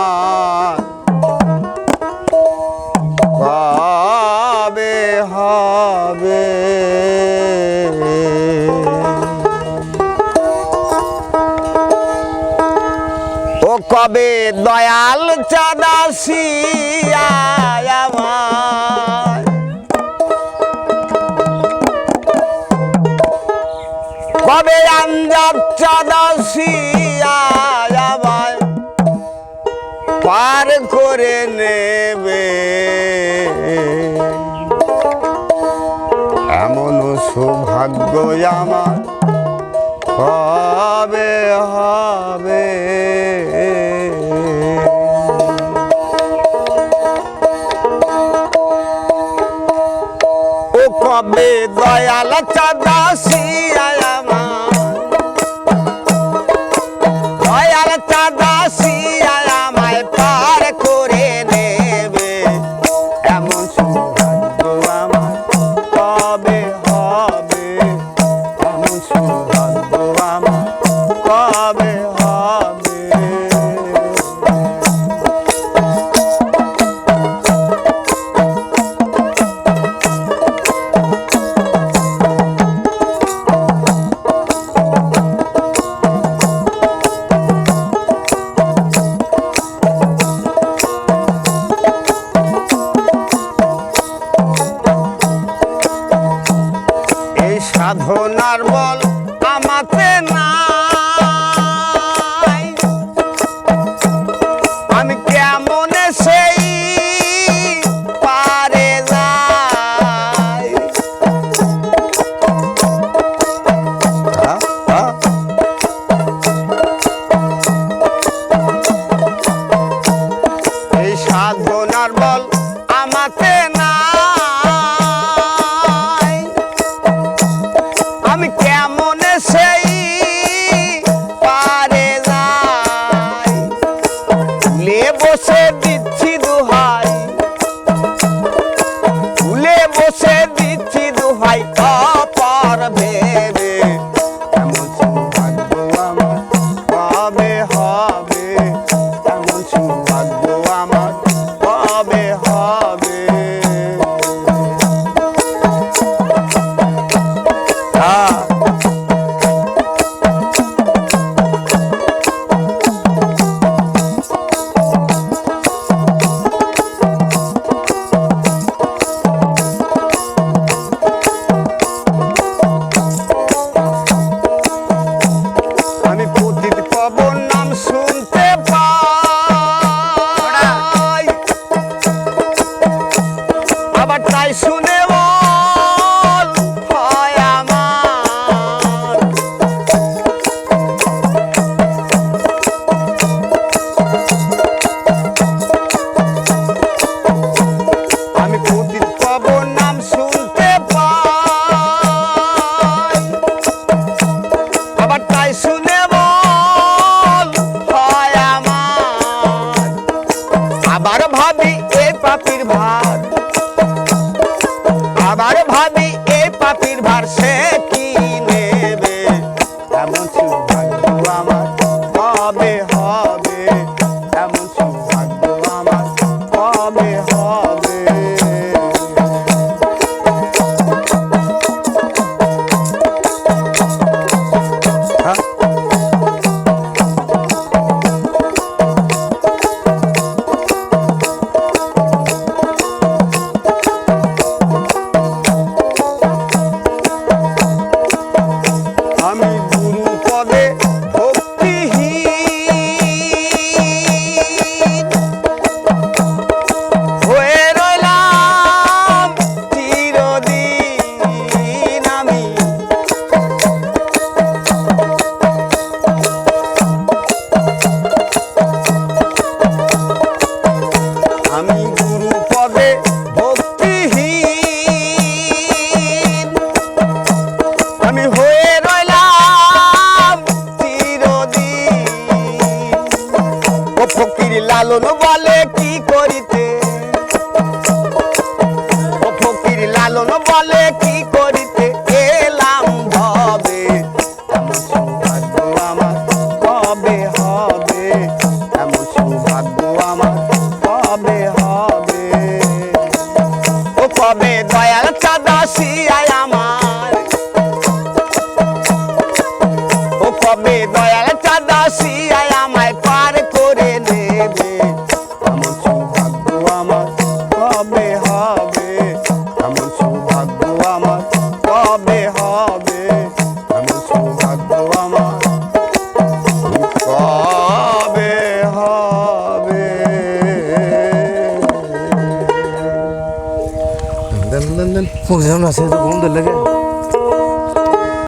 আমার কবে হবে ও কবে দয়াল চাঁদ আসিয়া আমার কবে আমজাদ চাঁদ আসিয়া আমার পার করে নেবে এমন সৌভাগ্য আমার কবে হবে ও কবে দয়াল চাঁদ আসিয়া আমার দয়াল চাঁদ আসিয়া আমায় পার করে নেবে এমন সৌভাগ্য আমার কবে হবে এমন সৌভাগ্য আমার কবে হবে সাধনার বল আমাতে নাই আমি কেমন সেই পারে যাই এই সাধনার বল আমাতে নাই আমি কেমন সেই পারে যাই লে বসে দিচ্ছি দোহাই ভুলে বসে দিচ্ছি দোহাই অপর ভেবে এমন সৌভাগ্য আমার কবে হবে এমন সৌভাগ্য আমার কবে হবে শুনে বল হয় আমার আমি পতিত পাবন নাম শুনতে পাই আবার তাই শুনে বল হয় আমার আবার ভাবি এই পাপির ভার আবার ভাবি এই পাপির ভার সে কি নেবে এমন সৌভাগ্য আমার কবে হবে এমন সৌভাগ্য আমার কবে হবে আমি গুরু পদে ভক্তিহীন হয়ে রইলাম চিরদিন আমি গুরু পদে ভক্তিহীন আমি হয়ে রইলাম চিরদিন ও ফকির লালন বলে কি করিতে ও ফকির লালন বলে কি করিতে এলাম ভবে এমন সৌভাগ্য আমার কবে হবে এমন সৌভাগ্য দাসী আয় আমায় পার করে নেবে এমন সৌভাগ্য আমার কবে হবে এমন সৌভাগ্য আমার কবে হবে এমন সৌভাগ্য আমার কবে হবে মুখ যেমন আছে তো ঘুম ধরলে